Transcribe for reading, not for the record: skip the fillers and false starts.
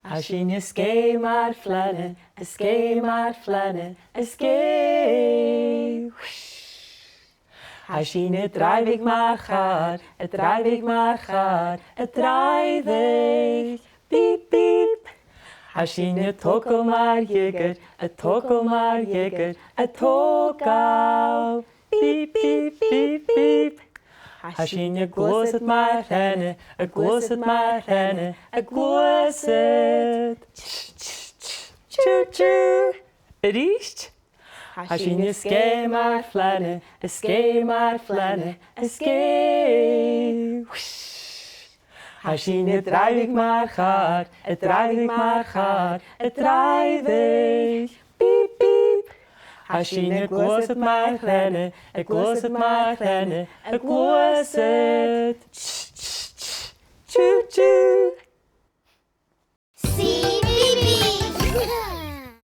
Als je een skee maar Phlèana, een skee maar Phlèana, een skee. Als je het draaivig maar gaat, het draaivig maar gaat, het draaivig, piep piep. Als je het tokkel maar jiggert, het tokkel maar jiggert, het tokkel, piep piep piep piep. Als je het gloset maar rennen, het gloset maar rennen, het gloset, tjoe tjoe, riest. Als je een skee maar Phlèana, een skee maar Phlèana, een skee. Als je het draaivig maar gaat, het draaivig maar gaat, het draaivig, piep piep. Als je het gloset maar rennen, het gloset maar rennen, het gloset, tjoe tjoe.